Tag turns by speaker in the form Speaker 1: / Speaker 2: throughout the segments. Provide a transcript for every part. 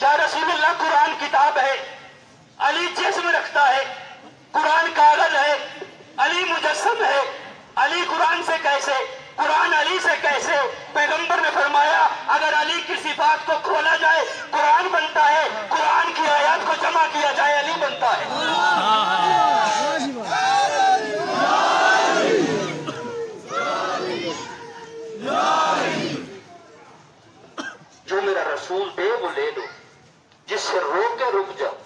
Speaker 1: یا رسول اللہ قرآن کتاب ہے، علی جسم رکھتا ہے، قرآن کاغذ ہے، علی مجسم ہے. علی قرآن سے کیسے، قرآن علی سے کیسے؟ پیغمبر نے فرمایا اگر علی کی صفات کو کھولا جائے قرآن بنتا ہے، قرآن کی آیات کو جمع کیا جائے علی بنتا ہے. جو میرا رسول دے وہ لے لو، جس سے روکے رک جاؤ.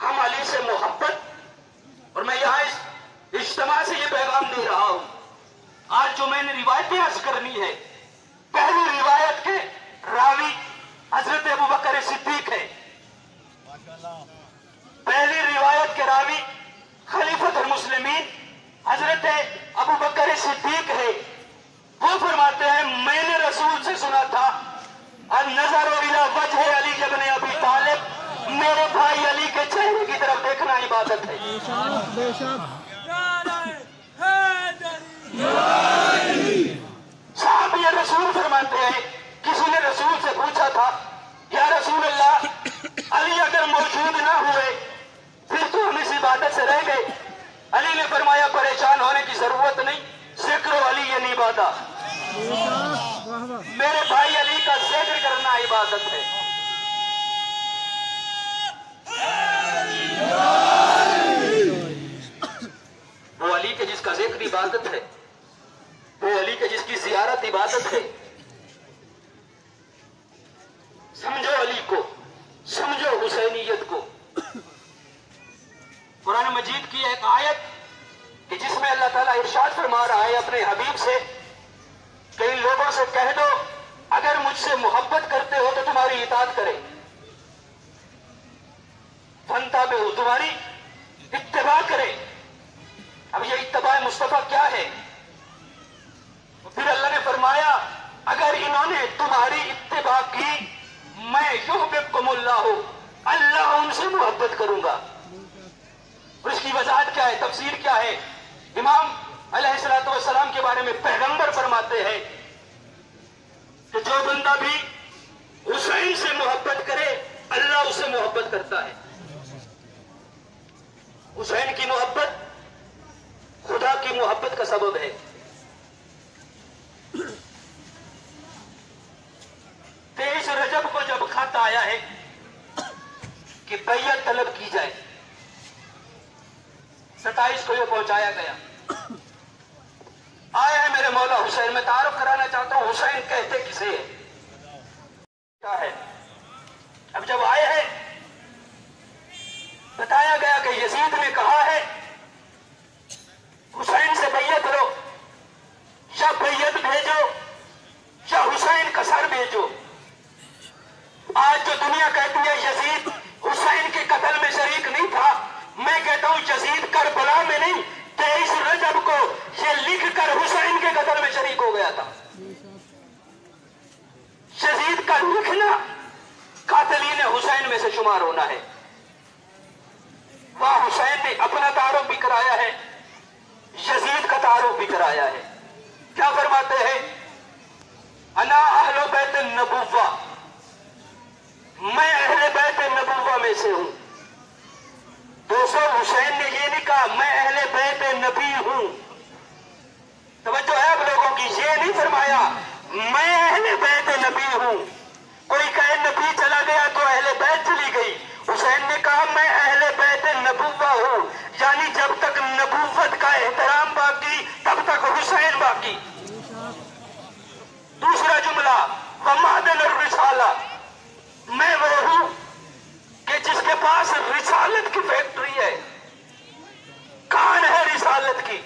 Speaker 1: ہم علی سے محبت، اور میں یہاں اس اجتماع سے یہ پیغام دے رہا ہوں. آج جو میں نے روایتیں عرض کرنی ہے، پہلی روایت کے راوی حضرت ابوبکر صدیق ہے. پہلی روایت کے راوی خلیفۃ المسلمین حضرت ابوبکر صدیق ہے. وہ فرماتے ہیں میں نے رسول سے سنا تھا النظر الی وجہ علی ابن ابی طالب، میرے بھائی علی کے چہرے کی طرف دیکھنا عبادت ہے. صاحب یہ رسول فرماتے ہیں کسی نے رسول سے پوچھا تھا یا رسول اللہ علی اگر موجود نہ ہوئے پھر تو ہم اس عبادت سے رہ گئے. علی نے فرمایا پریشان ہونے کی ضرورت نہیں، ذکر علی یہ نہیں بادا، میرے بھائی علی کا ذکر کرنا عبادت ہے. وہ علی کے جس کا ذکر عبادت ہے، وہ علی کے جس کی زیارت عبادت ہے. سمجھو علی کو، سمجھو حسینیت کو. قرآن مجید کی ایک آیت کہ جس میں اللہ تعالیٰ ارشاد فرما رہا ہے اپنے حبیب سے کہ ان لوگوں سے کہہ دو اگر مجھ سے محبت کرتے ہو تو تمہاری اطاعت کرے، فانتبہوا، تمہاری اتباع کرے. اب یہ اتباع مصطفیٰ کیا ہے؟ پھر اللہ نے فرمایا اگر انہوں نے تمہاری اتباع کی میں یحببکم اللہ، اللہ ان سے محبت کروں گا. اور اس کی وضاحت کیا ہے، تفسیر کیا ہے؟ امام علیہ السلام کے بارے میں پیغمبر فرماتے ہیں کہ جو بندہ بھی حسین سے محبت کرے اللہ اس سے محبت کرتا ہے. حسین کی محبت خدا کی محبت کا سبب ہے. 23 رجب کو جب خط آیا ہے کہ بیعت طلب کی جائے، 27 کو یہ پہنچایا گیا. آیا ہے میرے مولا حسین. میں تعارف کرانا چاہتا ہوں حسین کہتے کسے ہے. اب جب آئے ہیں بتایا گیا کہ یزید نے کہا ہے حسین سے بیعت لو، یا بیعت بھیجو یا حسین کا سر بھیجو. آج جو دنیا کہتی ہے یزید حسین کے قتل میں شریک نہیں تھا، میں کہتا ہوں یزید کربلا میں نہیں 23 رجب کو یہ لکھ کر حسین کے قتل میں شریک ہو گیا تھا. یزید کا لکھنا قاتلین حسین میں سے شمار ہونا ہے. وہاں حسین نے اپنا تعارف بھی کرایا ہے، یزید کا تعارف بھی کرایا ہے. کیا فرماتے ہیں؟ انا اہل بیت النبوہ، میں اہل بیت النبوہ میں سے ہوں. دوستو حسین نے یہ نہیں کہا میں اہل بیت نبی ہوں. توجہ ہے آپ لوگوں کی، یہ نہیں فرمایا میں اہل بیت نبی ہوں. کوئی کہے نبی چلا گیا تو اہل بیت چلی گئی. حسین نے کہا میں اہل بیت نبوہ ہوں، یعنی جب تک نبوت کا احترام باقی تب تک حسین باقی. دوسرا جملہ ومعدن الرسالہ، میں وہ ہوں کہ جس کے پاس رسالت کی فیکٹری ہے. کان ہے رسالت کی.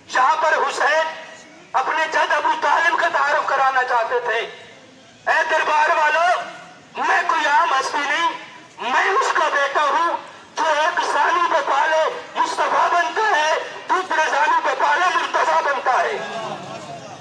Speaker 1: جہاں پر حسین اپنے جد ابو طالب کا تعارف کرانا چاہتے تھے، اے دربار والوں میں کوئی عام ہستی نہیں، میں اس کا بیٹا ہوں جو ایک زانو پہ پالے مصطفیٰ بنتا ہے، دوسرے زانو پہ پالے مرتضیٰ بنتا ہے.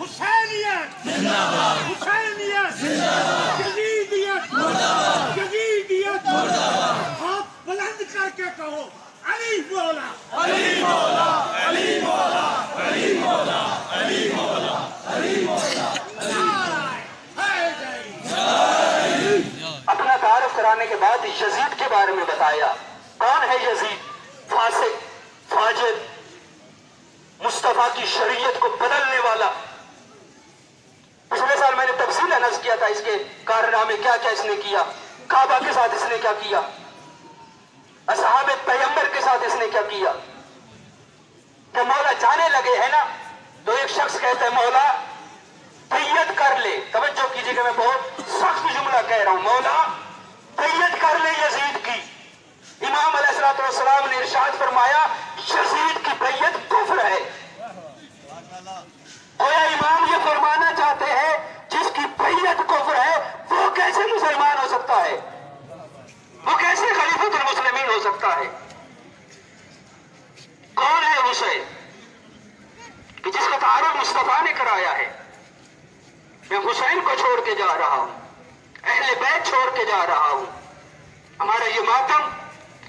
Speaker 1: حسینیت زندہ باد، حسینیت زندہ باد، یزیدیت مردہ باد، یزیدیت مردہ باد. آپ بلند کر کے کہو علی مولا، علی مولا، علی مولا، علی مولا، علی مولا، علی مولا. نعرہ حیدری. تعارف کرانے کے بعد یزید کے بارے میں بتایا. کون ہے یزید؟ فاسق، فاجر، مصطفیٰ کی شریعت کو بدلنے والا. پچھلے سال میں نے تفصیل عرض کیا تھا اس کے کارنامے، کیا کیا اس نے کیا. کعبہ کے ساتھ اس نے کیا کیا، اصحاب پیغمبر کے ساتھ اس نے کیا کیا. جب مولا جانے لگے ہیں نا تو ایک شخص کہتا ہے مولا بیعت کر لے. توجہ کیجئے کہ میں بہت سخت جملہ کہہ رہا ہوں. مولا بیعت کر لے یزید کی. امام علیہ السلام نے ارشاد فرمایا یزید کی بیعت کفر ہے. گویا امام یہ فرمانا چاہتے ہیں جس کی بیعت کفر ہے وہ کیسے مسلمان ہو سکتا ہے، وہ کیسے خلیفۃ المسلمین ہو سکتا ہے. کون ہے حسین کہ جس کا تعارف مصطفیٰ نے کرایا ہے. میں حسین کو چھوڑ کے جا رہا ہوں، اہل بیت چھوڑ کے جا رہا ہوں. ہمارا یہ ماتم،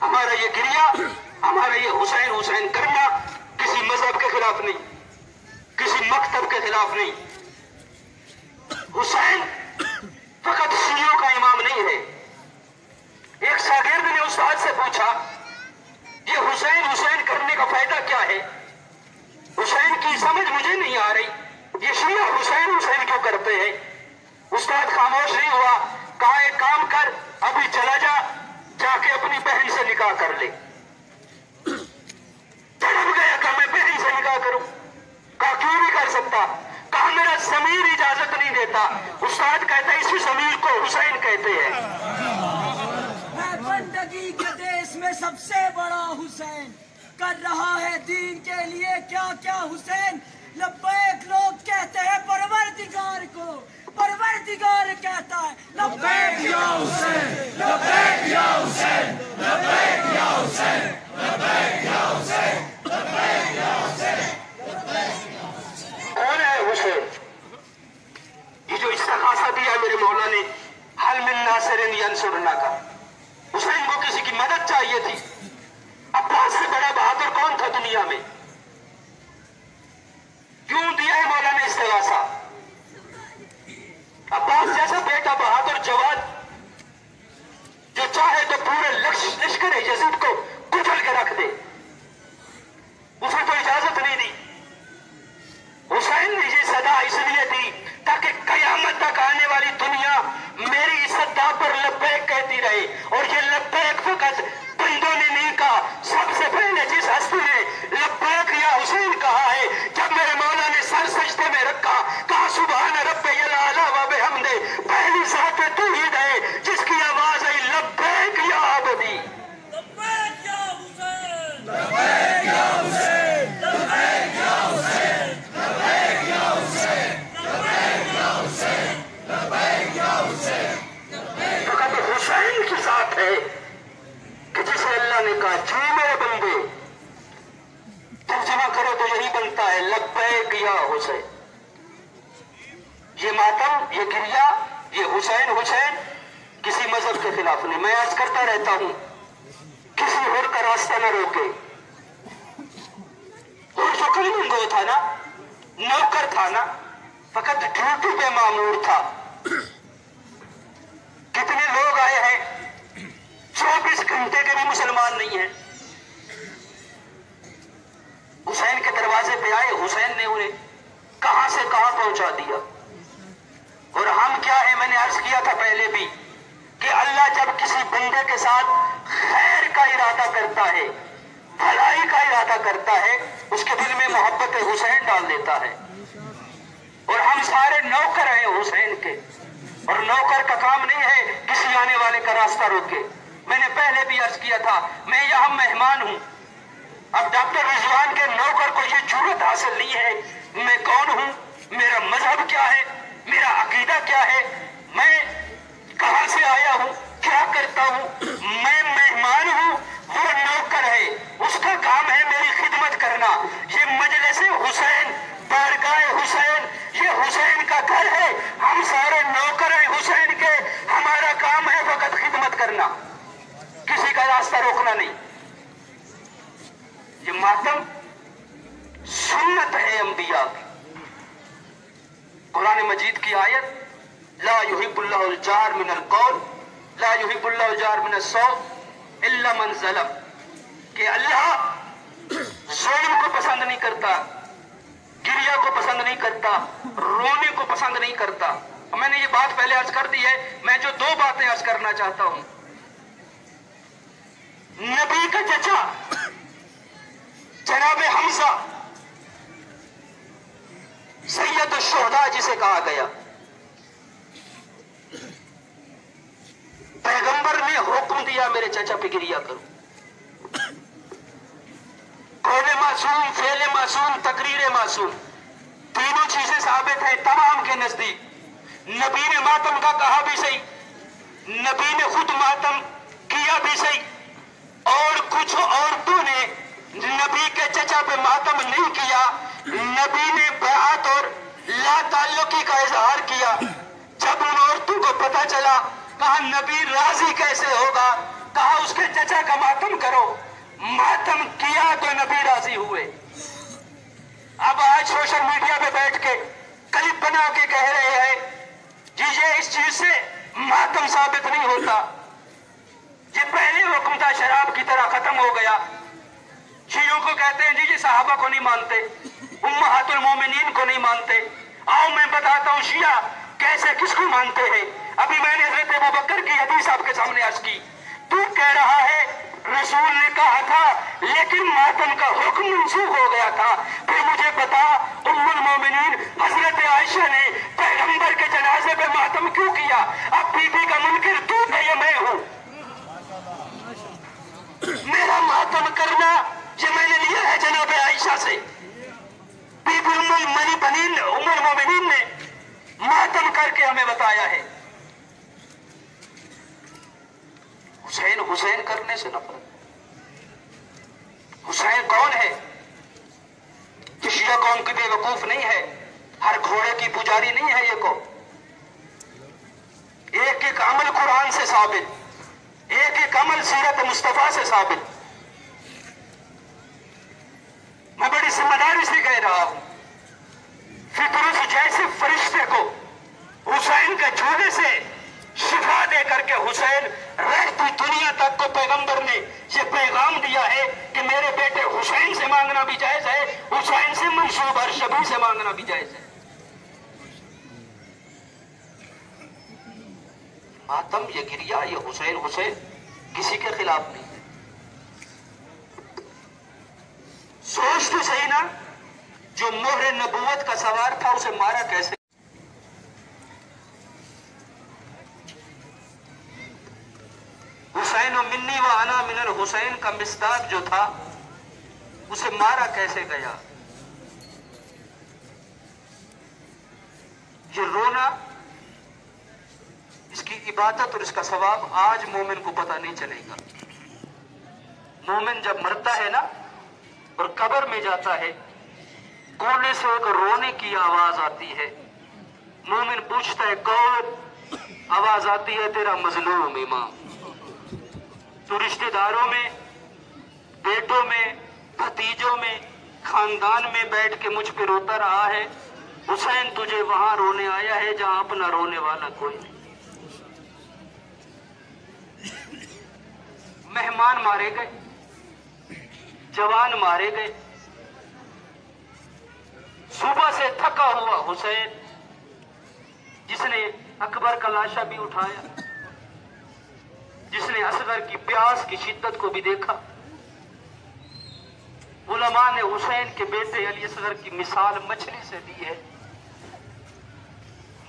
Speaker 1: ہمارا یہ گریا، ہمارا یہ حسین حسین کرنا کسی مذہب کے خلاف نہیں، کسی مکتب کے خلاف نہیں. حسین فقط شیعوں کا امام نہیں ہے. ایک شاگرد نے استاد سے پوچھا یہ حسین حسین کرنے کا فائدہ کیا ہے؟ حسین کی سمجھ مجھے نہیں آ رہی، یہ شیعہ حسین حسین کیوں کرتے ہیں؟ استاد خاموش نہیں ہوا، کہا ایک کام کر، ابھی چلا جا کے اپنی بہن سے نکاح کر لے. تڑپ گیا کہ میں بہن سے نکاح کروں. کہا کیوں نہیں کر سکتا؟ کہا میرا ضمیر اجازت نہیں دیتا. استاد کہتا ہے اسی ضمیر کو حسین کہتے ہیں.
Speaker 2: میں بندگی کے دیش میں سب سے بڑا حسین، کر رہا ہے دین کے لیے کیا کیا حسین. لبیک لوگ کہتے ہیں پروردگار کو، پروردگار کہتا ہے لبیک یا حسین، لبیک یا حسین، لبیک یا حسین، لبیک یا حسین، لبیک یا حسین.
Speaker 1: کون ہے حسین؟ یہ جو استغاثہ دیا میرے مولا نے حل من ناصر ینصرنا کا. حسین کو کسی کی مدد چاہیے تھی. عباس سے بڑا بہادر کون تھا دنیا میں؟ کیوں دیا ہے مولا نے استغاثہ؟ عباس جیسا بیٹا بہادر جواد جو چاہے تو پورے لشکر یزید کو کچل کے رکھ دے، اسے تو اجازت نہیں دی. حسین نے یہ صدا اس لیے دی تاکہ قیامت تک آنے والی دنیا میری اس صدا پر لبیک کہتی رہے. اور یہ لبیک فقط بندوں نے نہیں کہا، سب سے پہلے جس ہستی نے لبیک یا حسین کہا ہے، جب میرے مولا نے سر سجدے میں رکھا، کہا سبحان رب الاعلی و بحمدہ، پہلی ذات توحید ہے جس کی آواز آئی لبیک یا عبدی.
Speaker 2: لبیک یا حسین، لبیک یا حسین، لبیک یا حسین، لبیک یا حسین، لبیک یا حسین، لبیک یا حسین.
Speaker 1: فقط حسین کی ذات ہے کہ جسے اللہ نے کہا جو میرے بندے، ترجمہ کرو تو یہی بنتا ہے لبیک یا حسین. یہ ماتم، یہ گریا، یہ حسین حسین کسی مذہب کے خلاف نہیں. میں عرض کرتا رہتا ہوں کسی اور کا راستہ نہ روکے. اور جو کلیننگ گو تھا نا، نوکر تھا نا، فقط ڈیوٹی پہ مامور تھا. کتنے لوگ آئے ہیں 24 گھنٹے کے بھی مسلمان نہیں ہیں. حسین کے دروازے پہ آئے، حسین نے انہیں کہاں سے کہاں پہنچا دیا. اور ہم کیا ہے، میں نے عرض کیا تھا پہلے بھی کہ اللہ جب کسی بندے کے ساتھ خیر کا ارادہ کرتا ہے، بھلائی کا ارادہ کرتا ہے، اس کے دل میں محبت حسین ڈال دیتا ہے. اور ہم سارے نوکر ہیں حسین کے، اور نوکر کا کام نہیں ہے کسی آنے والے کا راستہ روکے. میں نے پہلے بھی عرض کیا تھا میں یہاں مہمان ہوں. اب ڈاکٹر رضوان کے نوکر کو یہ جرأت حاصل نہیں ہے میں کون ہوں، میرا مذہب کیا ہے، میرا عقیدہ کیا ہے، میں کہاں سے آیا ہوں، کیا کرتا ہوں. میں مہمان ہوں، وہ نوکر ہے، اس کا کام ہے میری خدمت کرنا. یہ مجلس حسین، بارگاہ حسین، یہ حسین کا گھر ہے. ہم سارے نوکر ہیں حسین کے، ہمارا کام ہے فقط خدمت کرنا، کسی کا راستہ روکنا نہیں. یہ ماتم سنت ہے انبیاء کی. قرآن مجید کی آیت لا يحب اللہ الجہر من القول لا یحب اللہ الجار من السوء الا من ظلم، کہ اللہ ظلم کو پسند نہیں کرتا، گریہ کو پسند نہیں کرتا، رونے کو پسند نہیں کرتا۔ میں نے یہ بات پہلے عرض کر دی ہے، میں جو دو باتیں عرض کرنا چاہتا ہوں۔ نبی کا چچا جناب حمزہ سید الشہداء جسے کہا گیا، پیغمبر نے حکم دیا میرے چچا پہ گریہ کرو۔ قول معصوم، فعل معصوم، تقریر معصوم، تینوں چیزیں ثابت ہیں تمام کے نزدیک۔ نبی نے ماتم کا کہا بھی صحیح، نبی نے خود ماتم کیا بھی صحیح، اور کچھ عورتوں نے نبی کے چچا پہ ماتم نہیں کیا، نبی نے بیعت اور لا تعلقی کا اظہار کیا۔ جب ان عورتوں کو پتا چلا، کہا نبی راضی کیسے ہوگا، کہا اس کے چچا کا ماتم کرو، ماتم کیا تو نبی راضی ہوئے۔ اب آج سوشل میڈیا پہ بیٹھ کے کلپ بنا کے کہہ رہے ہیں جی یہ اس چیز سے ماتم ثابت نہیں ہوتا، یہ پہلے حکم تھا شراب کی طرح ختم ہو گیا۔ شیعوں کو کہتے ہیں جی یہ صحابہ کو نہیں مانتے، امہات المومنین کو نہیں مانتے۔ آؤ میں بتاتا ہوں شیعہ کیسے کس کو مانتے ہیں۔ ابھی میں نے حضرت ابوبکر کی حدیث آپ کے سامنے عرض کی، تو کہہ رہا ہے رسول نے کہا تھا لیکن ماتم کا حکم منسوخ ہو گیا تھا، پھر مجھے بتا ام المومنین حضرت عائشہ نے پیغمبر کے جنازے پہ ماتم کیوں کیا؟ اب بی بی کا منکر تو ہے یا میں ہوں؟ میرا ماتم کرنا یہ میں نے لیا ہے جناب عائشہ سے، بی بی ام المومنین نے ماتم کر کے ہمیں بتایا ہے۔ حسین حسین کرنے سے نفرت۔ حسین کون ہے؟ کہ شیعہ قوم کی بے وقوف نہیں ہے، ہر گھوڑے کی پجاری نہیں ہے یہ کو۔ ایک ایک عمل قرآن سے ثابت، ایک ایک عمل سیرت مصطفیٰ سے ثابت۔ میں بڑی ذمہ داری سے کہہ رہا ہوں، فطرت جیسے فرشتے کو حسین کے جھولے سے شفا دے کر کے حسین رہتی دنیا تک کو پیغمبر نے یہ پیغام دیا ہے کہ میرے بیٹے حسین سے مانگنا بھی جائز ہے، حسین سے منسوب ہر شبی سے مانگنا بھی جائز ہے۔ ماتم یہ گریہ یہ حسین حسین کسی کے خلاف نہیں ہے۔ سوچ تو صحیح نا، جو مہر نبوت کا سوار تھا اسے مارا کیسے؟ حسین و منی و انا من الحسین کا مصداق جو تھا اسے مارا کیسے گیا؟ یہ رونا، اس کی عبادت اور اس کا ثواب آج مومن کو پتہ نہیں چلے گا۔ مومن جب مرتا ہے نا اور قبر میں جاتا ہے، کونے سے ایک رونے کی آواز آتی ہے، مومن پوچھتا ہے کون؟ آواز آتی ہے تیرا مظلوم امام۔ تو رشتہ داروں میں، بیٹوں میں، بھتیجوں میں، خاندان میں بیٹھ کے مجھ پہ روتا رہا ہے، حسین تجھے وہاں رونے آیا ہے جہاں اپنا رونے والا کوئی نہیں۔ مہمان مارے گئے، جوان مارے گئے، صبح سے تھکا ہوا حسین جس نے اکبر کا لاشا بھی اٹھایا، جس نے اصغر کی پیاس کی شدت کو بھی دیکھا۔ علماء نے حسین کے بیٹے علی اصغر کی مثال مچھلی سے دی ہے۔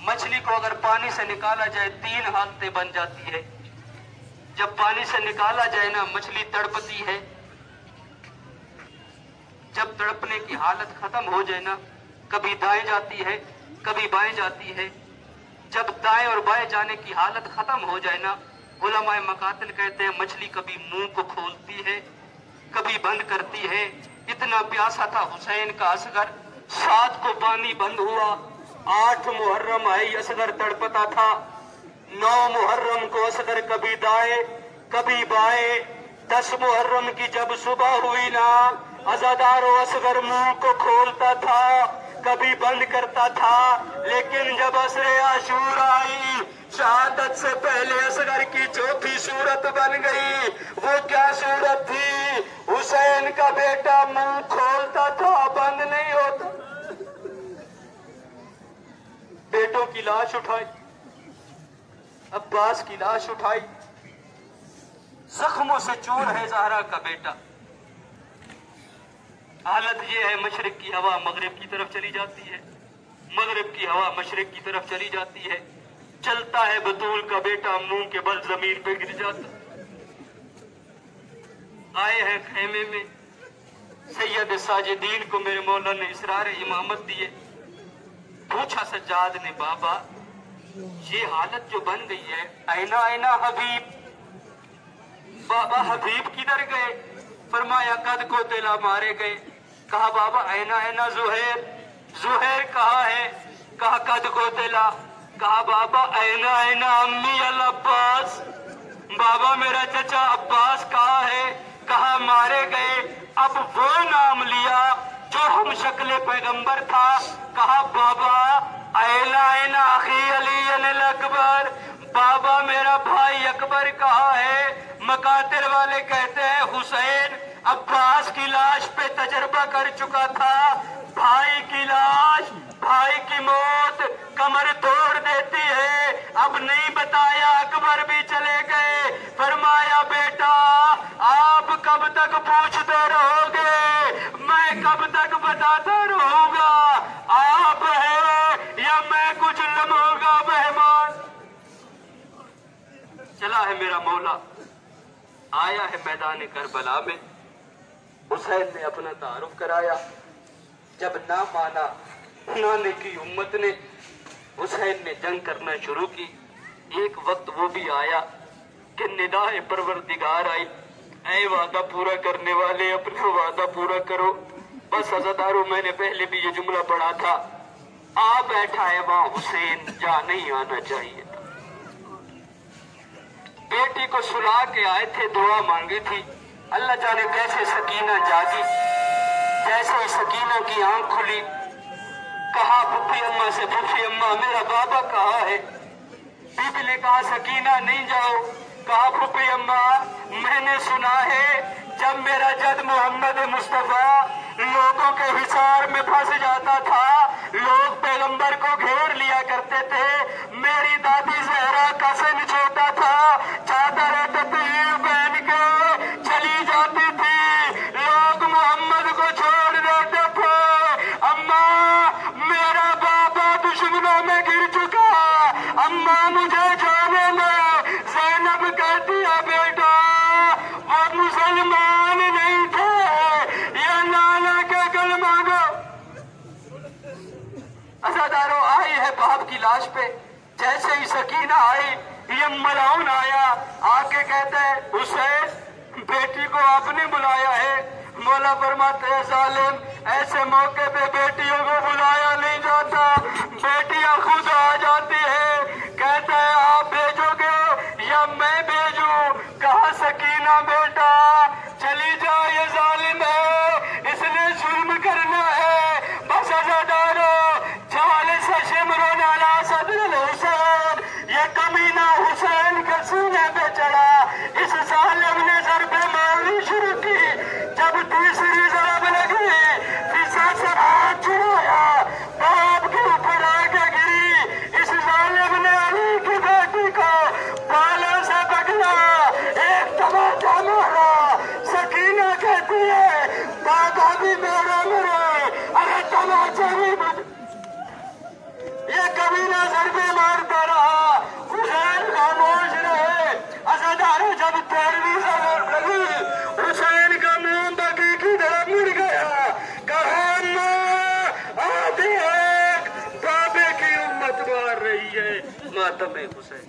Speaker 1: مچھلی کو اگر پانی سے نکالا جائے 3 حالتیں بن جاتی ہے۔ جب پانی سے نکالا جائے نا مچھلی تڑپتی ہے، جب تڑپنے کی حالت ختم ہو جائے نا کبھی دائیں جاتی ہے کبھی بائیں جاتی ہے، جب دائیں اور بائیں جانے کی حالت ختم ہو جائے نا علماء مقاتل کہتے ہیں مچھلی کبھی منہ کو کھولتی ہے کبھی بند کرتی ہے۔ اتنا پیاسا تھا حسین کا اصغر، 7 کو پانی بند ہوا، 8 محرم آئی اصغر تڑپتا تھا، 9 محرم کو اصغر کبھی دائیں کبھی بائیں، 10 محرم کی جب صبح ہوئی نا عزادار و اصغر منہ کو کھولتا تھا، کبھی بند کرتا تھا، لیکن جب عصر عاشور آئی، شہادت سے پہلے اصغر کی چوتھی صورت بن گئی۔ وہ کیا صورت تھی؟ حسین کا بیٹا منہ کھولتا تھا، بند نہیں ہوتا۔ بیٹوں کی لاش اٹھائی، عباس کی لاش اٹھائی، زخموں سے چور ہے زہرا کا بیٹا۔ حالت یہ ہے، مشرق کی ہوا مغرب کی طرف چلی جاتی ہے، مغرب کی ہوا مشرق کی طرف چلی جاتی ہے، چلتا ہے بطول کا بیٹا، منہ کے بل زمین پہ گر جاتا۔ آئے ہیں خیمے میں، سید ساجدین کو میرے مولا نے اسرار امامت دیے۔ پوچھا سجاد نے، بابا یہ حالت جو بن گئی ہے، اینا اینا حبیب، بابا حبیب کدھر گئے؟ فرمایا قد کو تلا مارے گئے۔ کہا بابا اینا اینا زہیر، زہیر کہاں ہے؟ کہا قد کو تلا۔ کہا بابا اینا اینا امی العباس، بابا میرا چچا عباس کہاں ہے؟ کہا مارے گئے۔ اب وہ نام لیا جو ہم شکل پیغمبر تھا۔ کہا بابا اینا اینا اخی علی الاکبر، بابا میرا بھائی اکبر کہاں ہے؟ مقاتل والے کہتے ہیں حسین عباس کی لاش پہ تجربہ کر چکا تھا۔ بھائی کی لاش، بھائی کی موت کمر توڑ دیتی ہے، اب نہیں بتایا، اکبر بھی چلے گئے۔ فرمایا بیٹا آپ کب تک پوچھتے رہو گے؟ میں کب تک بتاتا رہوں گا؟ آپ ہے یا میں کچھ لمحوں گا مہمان؟ چلا ہے میرا مولا، آیا ہے میدان کربلا میں۔ حسین نے اپنا تعارف کرایا، جب نہ مانا نانے کی امت نے، حسین نے جنگ کرنا شروع کی۔ ایک وقت وہ بھی آیا کہ ندائے پروردگار آئی، اے وعدہ پورا کرنے والے اپنا وعدہ پورا کرو۔ بس عزادارو، میں نے پہلے بھی یہ جملہ پڑھا تھا، آ بیٹھا ہے وہاں حسین، جا نہیں آنا چاہیے تھا۔ بیٹی کو سلا کے آئے تھے، دعا مانگی تھی، اللہ جانے کیسے سکینہ جاگی، جیسے ہی سکینہ کی آنکھ کھلی، کہا پھپھی اماں سے، پھپھی اماں میرا بابا کہاں ہے؟ بی بی نے کہا سکینہ نہیں جاؤ۔ کہا پھپھی اماں میں نے سنا ہے جب میرا جد محمد مصطفیٰ لوگوں کے حصار میں پھنس جاتا تھا، لوگ پیغمبر کو گھیر لیا کرتے تھے، میری دادی زہرا کا سن چھوٹا تھا، چادر تطہیر پہن کے چلی جاتی تھی، لوگ محمد کو چھوڑ دیتے تھے۔ اماں میرا بابا دشمنوں میں گر چکا، اماں مجھے جانے دے۔ زینب کہتی ہے بیٹا وہ مسلمان نہیں تھے، یا نانا کے کلمہ گو۔ عزادارو آئی ہے باپ کی لاش پہ، جیسے ہی سکینہ آئی، یہ ملعون آیا، آ کے کہتا ہے حسین بیٹی کو آپ نے بلایا ہے؟ مولا فرماتے ہیں ظالم، ایسے موقع پہ بیٹیوں کو بلایا نہیں جاتا، بیٹیاں خود آ جاتی ہے۔ کہتا ہے آپ بھیجو گے یا میں بھیجوں؟ کہا سکینہ بیٹا چلی جا، یہ ظالم ہے، اس نے ظلم کرنا ہے۔ بس عزادارو جالس شمرون علی صدر الحسین، یہ کمینہ حسین کے سینے پہ چڑھا، اس ظالم نے ضربیں مارنی شروع کی۔ جب تیسری ضرب لگی، فضا سے ہاتھ چڑھایا، باپ کے اوپر آ کے گری، اس ظالم نے علی کی بیٹی کو بالوں سے پکڑا، ایک تماچا مارا۔ سکینہ کہتی ہے بابا بھی میرا مرے، ارے تماچا بھی مجھے، یہ کمینہ ضربیں مارتا رہا، حسین خاموش رہے۔ عزادارو جب 13ویں ضرب لگی، حسین کا منہ بقی کی طرف مڑ گیا، کہا اماں آدھی ایک بابے کی امت مار رہی ہے، ماتم حسین۔